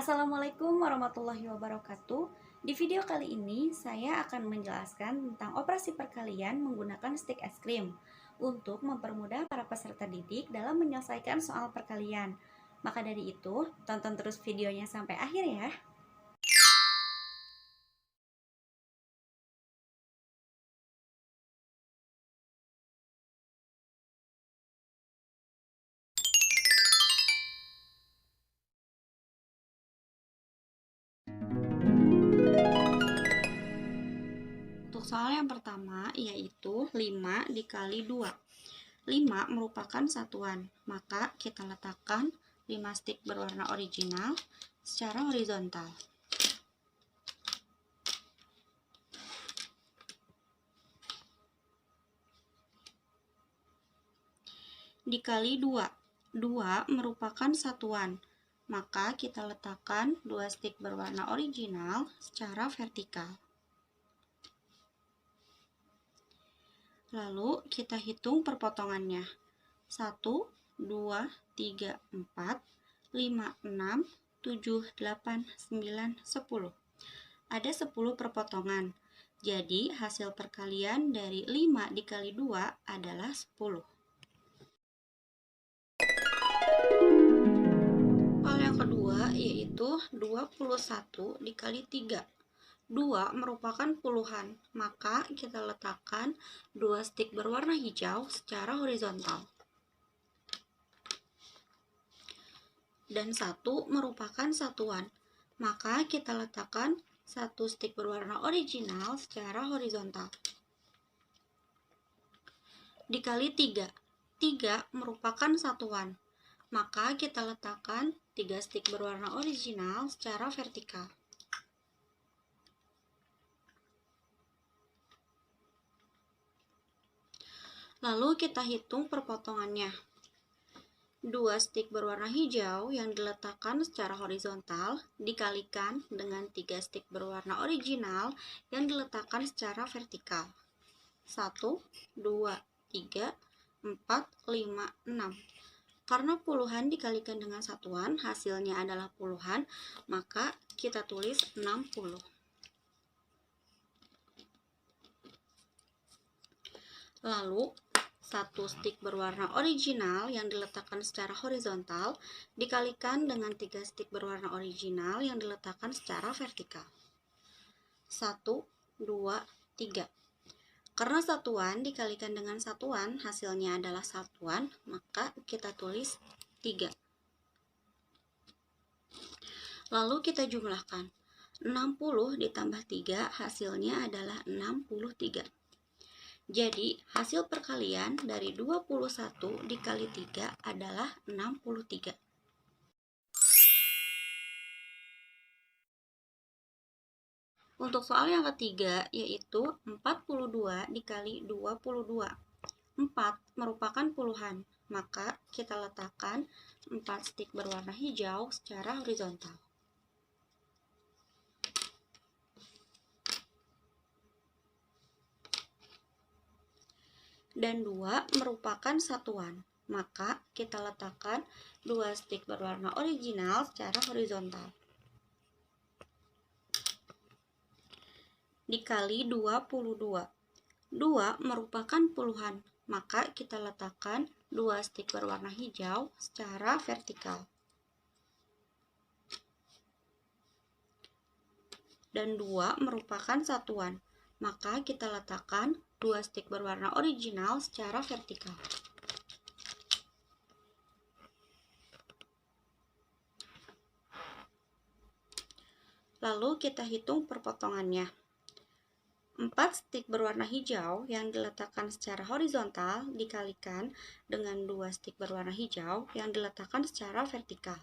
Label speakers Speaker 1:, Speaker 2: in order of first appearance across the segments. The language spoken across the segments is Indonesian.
Speaker 1: Assalamualaikum warahmatullahi wabarakatuh. Di video kali ini saya akan menjelaskan tentang operasi perkalian menggunakan stik es krim untuk mempermudah para peserta didik dalam menyelesaikan soal perkalian. Maka dari itu, tonton terus videonya sampai akhir ya. Untuk soal yang pertama yaitu 5 dikali 2. 5 merupakan satuan, maka kita letakkan 5 stik berwarna original secara horizontal. Dikali 2. 2 merupakan satuan, maka kita letakkan 2 stik berwarna original secara vertikal. Lalu kita hitung perpotongannya. 1, 2, 3, 4, 5, 6, 7, 8, 9, 10. Ada 10 perpotongan. Jadi hasil perkalian dari 5 dikali 2 adalah 10. Soal yang kedua yaitu 21 dikali 3. 2 merupakan puluhan, maka kita letakkan 2 stik berwarna hijau secara horizontal. Dan 1 merupakan satuan, maka kita letakkan 1 stik berwarna original secara horizontal. Dikali 3. 3 merupakan satuan, maka kita letakkan 3 stik berwarna original secara vertikal. Lalu kita hitung perpotongannya. 2 stik berwarna hijau yang diletakkan secara horizontal dikalikan dengan 3 stik berwarna original yang diletakkan secara vertikal. 1, 2, 3, 4, 5, 6. Karena puluhan dikalikan dengan satuan, hasilnya adalah puluhan, maka kita tulis 60. Lalu, 1 stik berwarna original yang diletakkan secara horizontal dikalikan dengan 3 stik berwarna original yang diletakkan secara vertikal. 1, 2, 3. Karena satuan dikalikan dengan satuan, hasilnya adalah satuan, maka kita tulis 3. Lalu kita jumlahkan. 60 ditambah 3 hasilnya adalah 63. Jadi, hasil perkalian dari 21 dikali 3 adalah 63. Untuk soal yang ketiga, yaitu 42 dikali 22. 4 merupakan puluhan, maka kita letakkan 4 stik berwarna hijau secara horizontal. Dan 2 merupakan satuan, maka kita letakkan 2 stik berwarna original secara horizontal. Dikali 22. 2 merupakan puluhan, maka kita letakkan 2 stik berwarna hijau secara vertikal. Dan 2 merupakan satuan, maka kita letakkan 2 stik berwarna original secara vertikal. Lalu kita hitung perpotongannya. 4 stik berwarna hijau yang diletakkan secara horizontal dikalikan dengan 2 stik berwarna hijau yang diletakkan secara vertikal.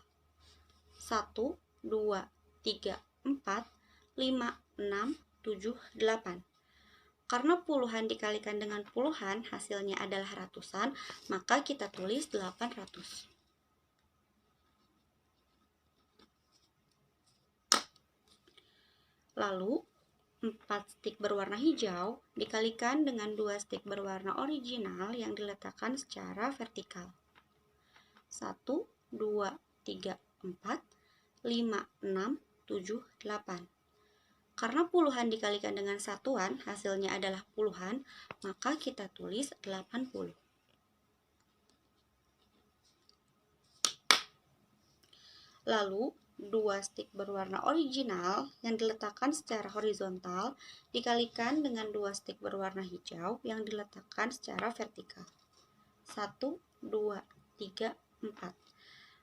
Speaker 1: 1, 2, 3, 4, 5, 6, 7, 8. Karena puluhan dikalikan dengan puluhan hasilnya adalah ratusan, maka kita tulis 800. Lalu 4 stik berwarna hijau dikalikan dengan 2 stik berwarna original yang diletakkan secara vertikal. 1, 2, 3, 4, 5, 6, 7, 8. Karena puluhan dikalikan dengan satuan hasilnya adalah puluhan, maka kita tulis 80. Lalu, 2 stik berwarna original yang diletakkan secara horizontal dikalikan dengan 2 stik berwarna hijau yang diletakkan secara vertikal. 1, 2, 3, 4.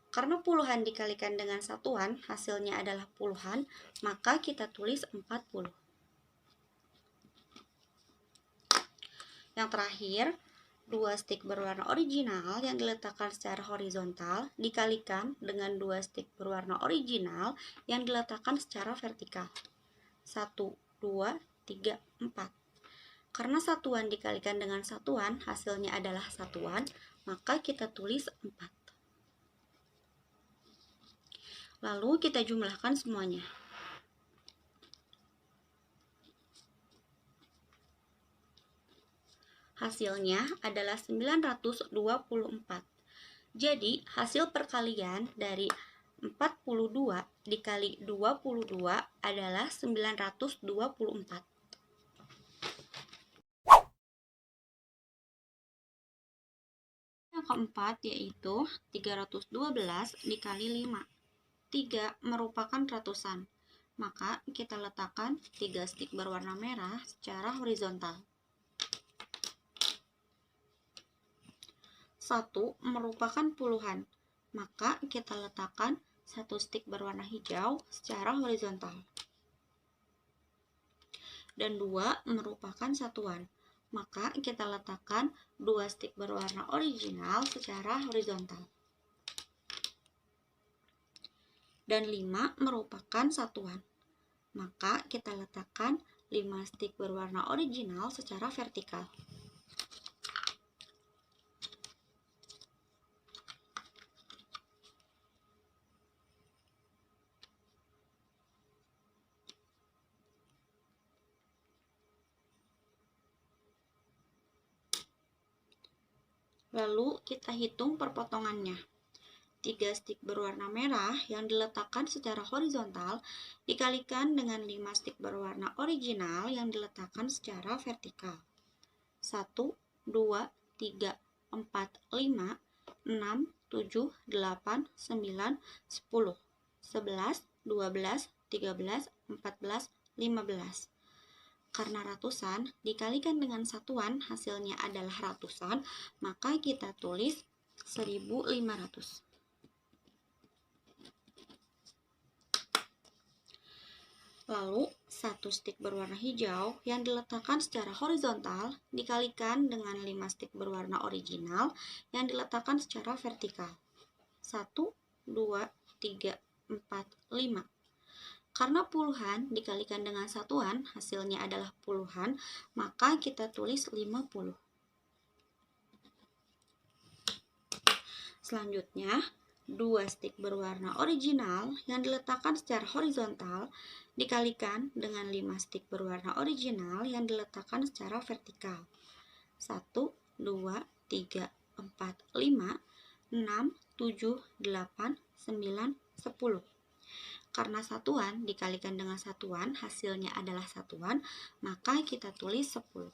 Speaker 1: Karena puluhan dikalikan dengan satuan, hasilnya adalah puluhan, maka kita tulis 40. Yang terakhir, 2 stik berwarna original yang diletakkan secara horizontal dikalikan dengan 2 stik berwarna original yang diletakkan secara vertikal. 1, 2, 3, 4. Karena satuan dikalikan dengan satuan, hasilnya adalah satuan, maka kita tulis 4. Lalu kita jumlahkan semuanya. Hasilnya adalah 924. Jadi, hasil perkalian dari 42 dikali 22 adalah 924. Yang keempat yaitu 312 dikali 5. 3 merupakan ratusan, maka kita letakkan 3 stik berwarna merah secara horizontal. 1 merupakan puluhan, maka kita letakkan 1 stik berwarna hijau secara horizontal. Dan 2 merupakan satuan, maka kita letakkan 2 stik berwarna original secara horizontal. Dan 5 merupakan satuan, maka kita letakkan 5 stik berwarna original secara vertikal. Lalu kita hitung perpotongannya. 3 stik berwarna merah yang diletakkan secara horizontal dikalikan dengan 5 stik berwarna original yang diletakkan secara vertikal. 1, 2, 3, 4, 5, 6, 7, 8, 9, 10, 11, 12, 13, 14, 15. Karena ratusan dikalikan dengan satuan hasilnya adalah ratusan, maka kita tulis 1500. Lalu, 1 stik berwarna hijau yang diletakkan secara horizontal dikalikan dengan 5 stik berwarna original yang diletakkan secara vertikal. 1, 2, 3, 4, 5. Karena puluhan dikalikan dengan satuan, hasilnya adalah puluhan, maka kita tulis 50. Selanjutnya, 2 stik berwarna original yang diletakkan secara horizontal dikalikan dengan 5 stik berwarna original yang diletakkan secara vertikal. 1, 2, 3, 4, 5, 6, 7, 8, 9, 10. Karena satuan dikalikan dengan satuan, hasilnya adalah satuan, maka kita tulis 10.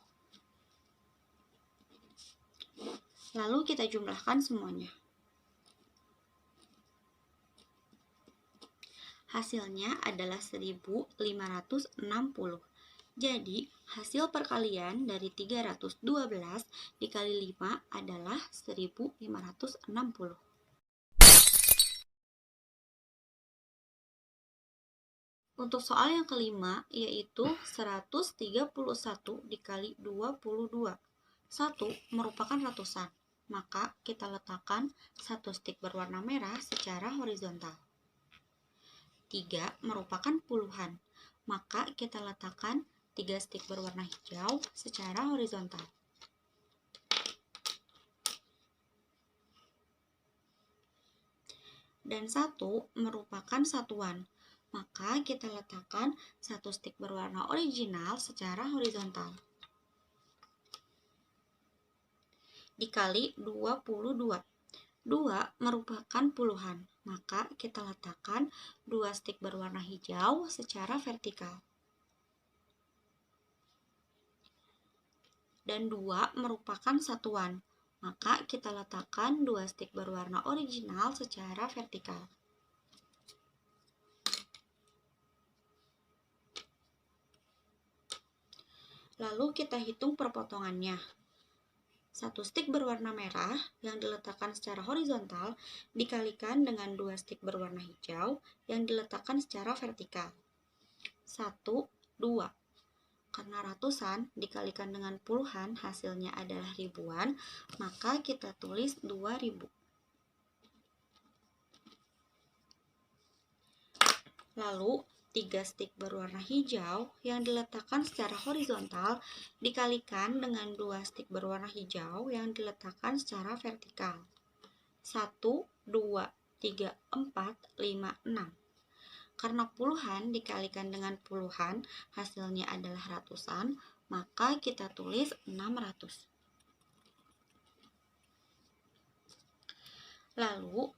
Speaker 1: Lalu kita jumlahkan semuanya. Hasilnya adalah 1560. Jadi, hasil perkalian dari 312 dikali 5 adalah 1560. Untuk soal yang kelima, yaitu 131 dikali 22. 1 merupakan ratusan, maka kita letakkan 1 stik berwarna merah secara horizontal. 3 merupakan puluhan, maka kita letakkan 3 stik berwarna hijau secara horizontal. Dan 1 merupakan satuan, maka kita letakkan 1 stik berwarna original secara horizontal. Dikali 22. 2 merupakan puluhan, maka kita letakkan 2 stik berwarna hijau secara vertikal. Dan 2 merupakan satuan, maka kita letakkan 2 stik berwarna original secara vertikal. Lalu kita hitung perpotongannya. 1 stik berwarna merah yang diletakkan secara horizontal dikalikan dengan 2 stik berwarna hijau yang diletakkan secara vertikal. 1, 2. Karena ratusan dikalikan dengan puluhan hasilnya adalah ribuan, maka kita tulis 2000. Lalu 3 stik berwarna hijau yang diletakkan secara horizontal dikalikan dengan 2 stik berwarna hijau yang diletakkan secara vertikal. 1, 2, 3, 4, 5, 6. Karena puluhan dikalikan dengan puluhan hasilnya adalah ratusan, maka kita tulis 600. Lalu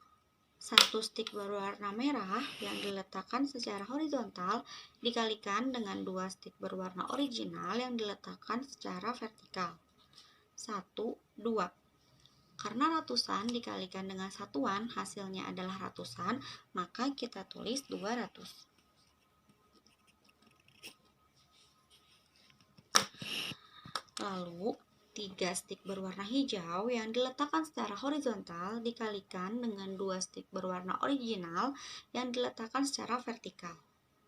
Speaker 1: 1 stik berwarna merah yang diletakkan secara horizontal dikalikan dengan 2 stik berwarna original yang diletakkan secara vertikal. 1, 2. Karena ratusan dikalikan dengan satuan hasilnya adalah ratusan, maka kita tulis 200. Lalu 3 stik berwarna hijau yang diletakkan secara horizontal dikalikan dengan 2 stik berwarna original yang diletakkan secara vertikal.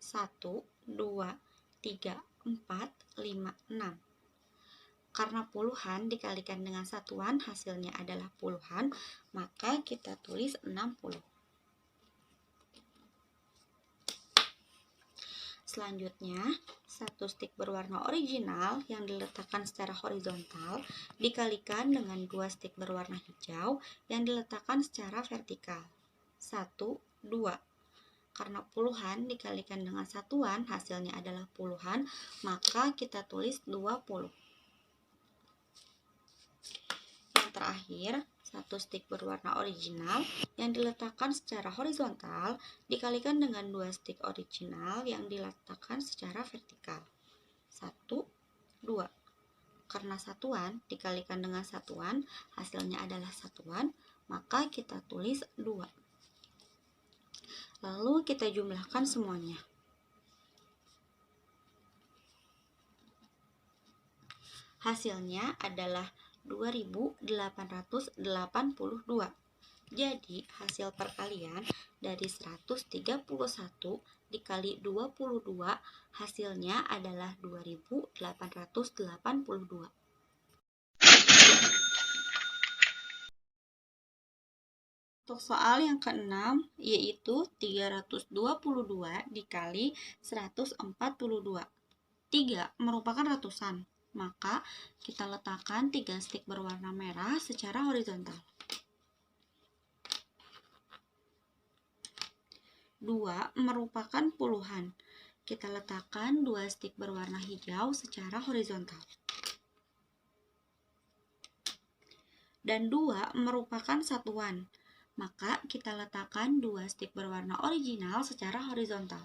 Speaker 1: 1, 2, 3, 4, 5, 6. Karena puluhan dikalikan dengan satuan hasilnya adalah puluhan, maka kita tulis 60. Selanjutnya, 1 stik berwarna original yang diletakkan secara horizontal dikalikan dengan 2 stik berwarna hijau yang diletakkan secara vertikal. 1, 2. Karena puluhan dikalikan dengan satuan hasilnya adalah puluhan, maka kita tulis 20. Yang terakhir, 1 stik berwarna original yang diletakkan secara horizontal dikalikan dengan 2 stik original yang diletakkan secara vertikal. 1, 2. Karena satuan dikalikan dengan satuan hasilnya adalah satuan, maka kita tulis 2. Lalu kita jumlahkan semuanya. Hasilnya adalah 2882. Jadi, hasil perkalian dari 131 dikali 22 hasilnya adalah 2882. Untuk soal yang keenam, yaitu 322 dikali 142. 3 merupakan ratusan, maka kita letakkan 3 stik berwarna merah secara horizontal. 2 merupakan puluhan. Kita letakkan 2 stik berwarna hijau secara horizontal. Dan 2 merupakan satuan. Maka kita letakkan 2 stik berwarna original secara horizontal.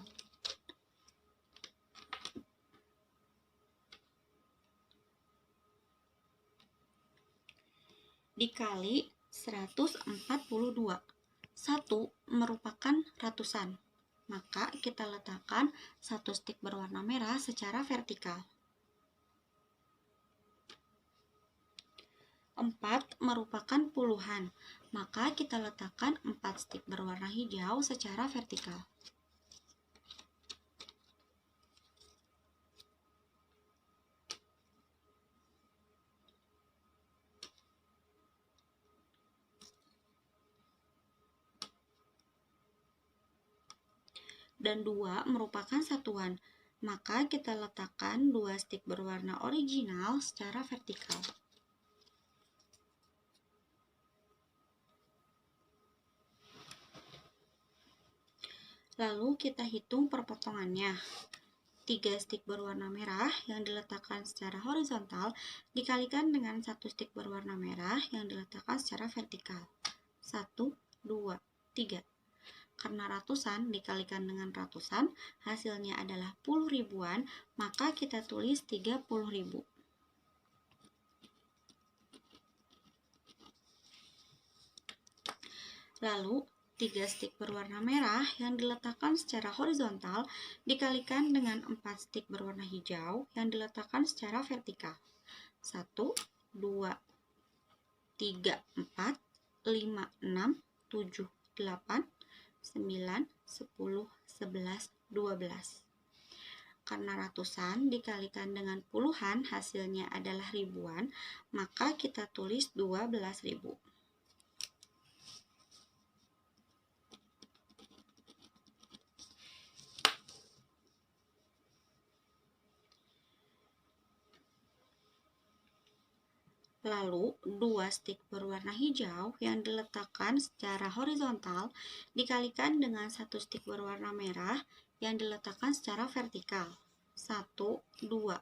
Speaker 1: Dikali 142. 1 merupakan ratusan, maka kita letakkan 1 stik berwarna merah secara vertikal. 4 merupakan puluhan, maka kita letakkan 4 stik berwarna hijau secara vertikal. Dan 2 merupakan satuan, maka kita letakkan 2 stik berwarna original secara vertikal. Lalu kita hitung perpotongannya. 3 stik berwarna merah yang diletakkan secara horizontal dikalikan dengan 1 stik berwarna merah yang diletakkan secara vertikal. 1, 2, 3. Karena ratusan dikalikan dengan ratusan, hasilnya adalah puluh ribuan, maka kita tulis 30.000. Lalu, 3 stik berwarna merah yang diletakkan secara horizontal dikalikan dengan 4 stik berwarna hijau yang diletakkan secara vertikal. 1, 2, 3, 4, 5, 6, 7, 8, 9, 10, 11, 12. Karena ratusan dikalikan dengan puluhan hasilnya adalah ribuan, maka kita tulis 12.000. Lalu, 2 stik berwarna hijau yang diletakkan secara horizontal dikalikan dengan 1 stik berwarna merah yang diletakkan secara vertikal. 1, 2.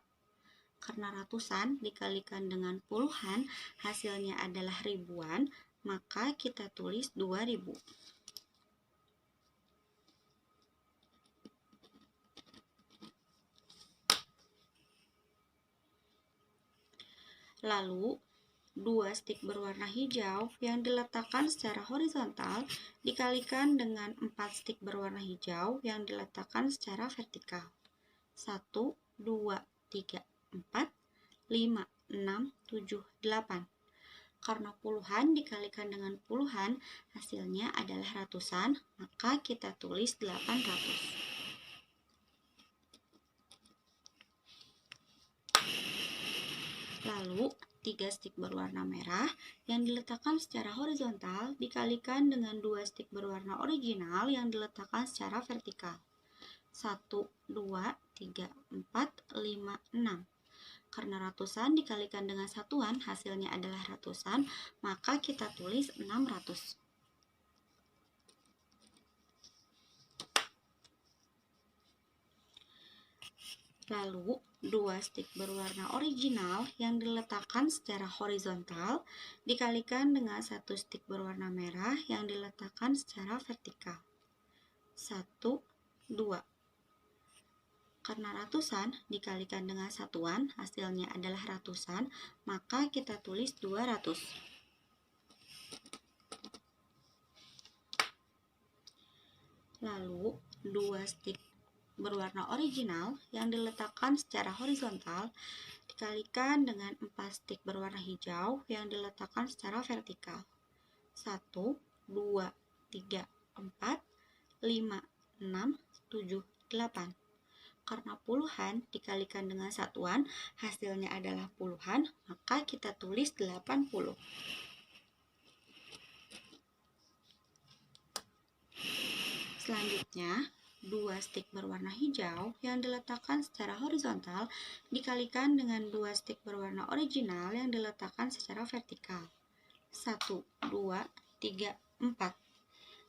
Speaker 1: Karena ratusan dikalikan dengan puluhan, hasilnya adalah ribuan, maka kita tulis 2000. Lalu, 2 stik berwarna hijau yang diletakkan secara horizontal dikalikan dengan 4 stik berwarna hijau yang diletakkan secara vertikal. 1, 2, 3, 4, 5, 6, 7, 8. Karena puluhan dikalikan dengan puluhan, hasilnya adalah ratusan, maka kita tulis 800. Lalu, 3 stik berwarna merah yang diletakkan secara horizontal dikalikan dengan 2 stik berwarna original yang diletakkan secara vertikal. 1, 2, 3, 4, 5, 6. Karena ratusan dikalikan dengan satuan, hasilnya adalah ratusan, maka kita tulis 600. Lalu, 2 stik berwarna original yang diletakkan secara horizontal dikalikan dengan 1 stik berwarna merah yang diletakkan secara vertikal. 1, 2. Karena ratusan dikalikan dengan satuan, hasilnya adalah ratusan, maka kita tulis 200. Lalu, 2 stik berwarna original yang diletakkan secara horizontal dikalikan dengan 4 stik berwarna hijau yang diletakkan secara vertikal. 1, 2, 3, 4, 5, 6, 7, 8. Karena puluhan dikalikan dengan satuan, hasilnya adalah puluhan, maka kita tulis 80. Selanjutnya, 2 stik berwarna hijau yang diletakkan secara horizontal dikalikan dengan 2 stik berwarna original yang diletakkan secara vertikal. 1, 2, 3, 4.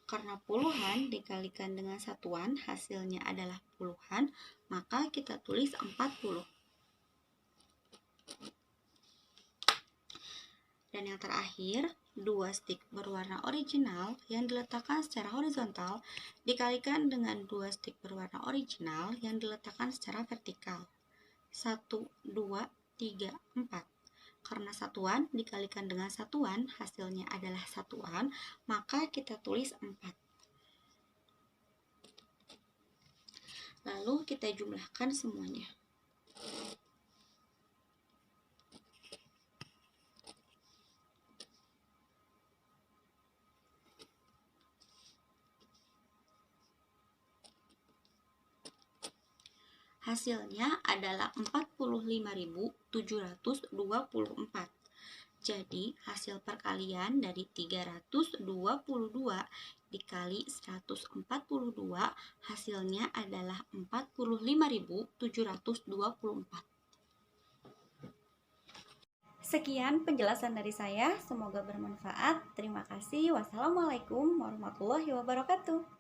Speaker 1: Karena puluhan dikalikan dengan satuan, hasilnya adalah puluhan, maka kita tulis 40. Dan yang terakhir, 2 stik berwarna original yang diletakkan secara horizontal dikalikan dengan 2 stik berwarna original yang diletakkan secara vertikal. 1, 2, 3, 4. Karena satuan dikalikan dengan satuan, hasilnya adalah satuan, maka kita tulis 4. Lalu kita jumlahkan semuanya. Hasilnya adalah 45.724. Jadi, hasil perkalian dari 322 dikali 142 hasilnya adalah 45.724. Sekian penjelasan dari saya, semoga bermanfaat. Terima kasih. Wassalamualaikum warahmatullahi wabarakatuh.